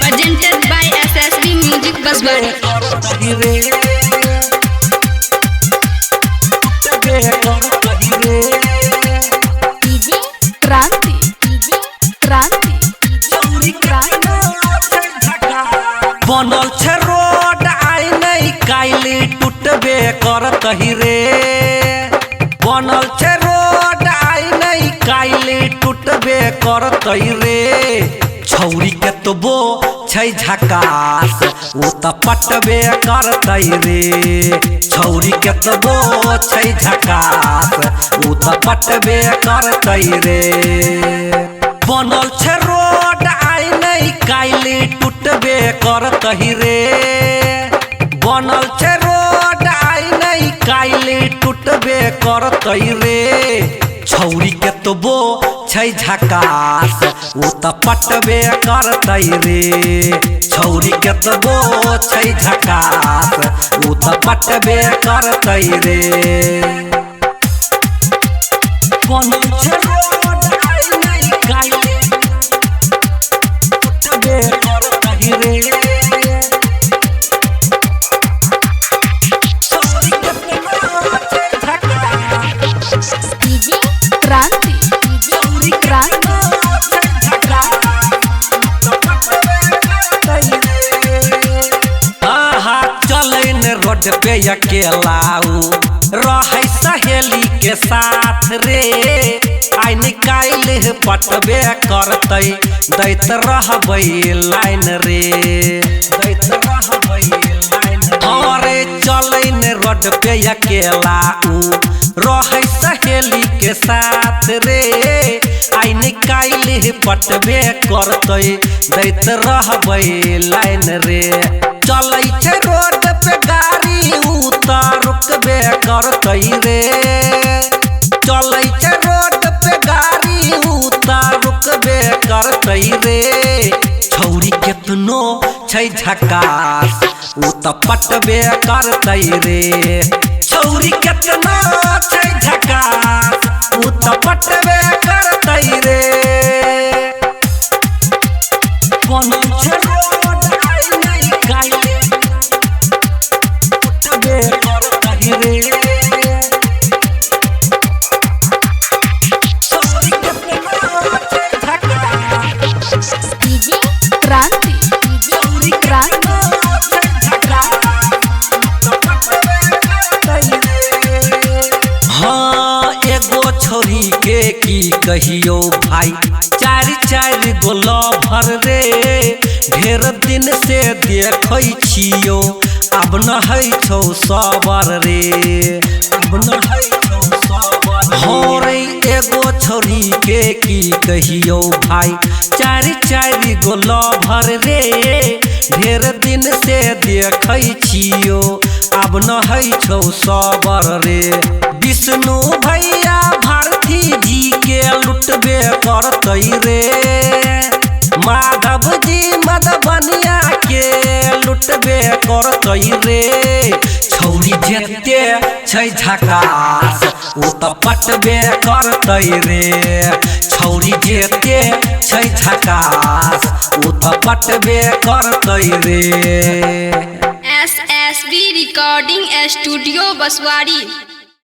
Presented by SSB Music Baswari. DJ क्रांति बनल छे रोड आई नहीं काइली टूटबे करत ही रे। बनल छे रोड आई नहीं काइली टूटबे करत ही रे। छौरी के तो बो छै झकास उ त पटबे करत रे। छौरी के तो बो छै झकास उ त पटबे करत रे। बनल छे रोड आई नहीं काइली टूटबे करत रे। बनल छे रोड आई नहीं काइली टूटबे करत रे। छौरी के तो बो छै झकास उ त पटबे करत रे। छौरी के तो बो छै झकास उ त पटबे करत रे। बनल छे रोड आई नहीं काइली टूटबे करत रे। डीजे क्रांति रोड पे अकेलाऊ रहे सहेली के साथ रे। आई निकाल पटबे करते दैत रहबै लाइन रे। दैत रहबै लाइन अरे चलन रोड पे अकेलाऊ रहे सहेली के साथ रे। आई निकाल पटबे करते दैत रहबै लाइन रे। चलै छे रोड पे गाड़ी उतर रुकबे करतै रे। चलै छे रोड पे गाड़ी उतर रुकबे करतै रे। छौरी केतनो छै झकास उ त पटबे करतै रे। छौरी केतनो छै झकास उ त पटबे करतै रे। बनल छे रोड आई नहीं काइली टूटबे करत रे। छौरी केतनो छै झकास डीजे क्रांति हाँ एगो छोरी के की कहियो भाई चारि चारि गो लभर रे। ढेर दिन से देखै छियो अब न है छौ सबर रे। अब न है छौ सबर हो रे। एगो छोरी के की कहियो भाई चारि चारि गो लभर रे। ढेर दिन से देखै छियो अब न है छौ सबर रे। विष्णु भैया भारती जी के लुटबे करतै रे। माधव जी मधुबनिया के लुटबे करतै रे। छौरी जेते छै झकास उ त पटबे करतै रे। छौरी जेते छै झकास उ त पटबे करतै रे। SSB Recording Studio Baswari.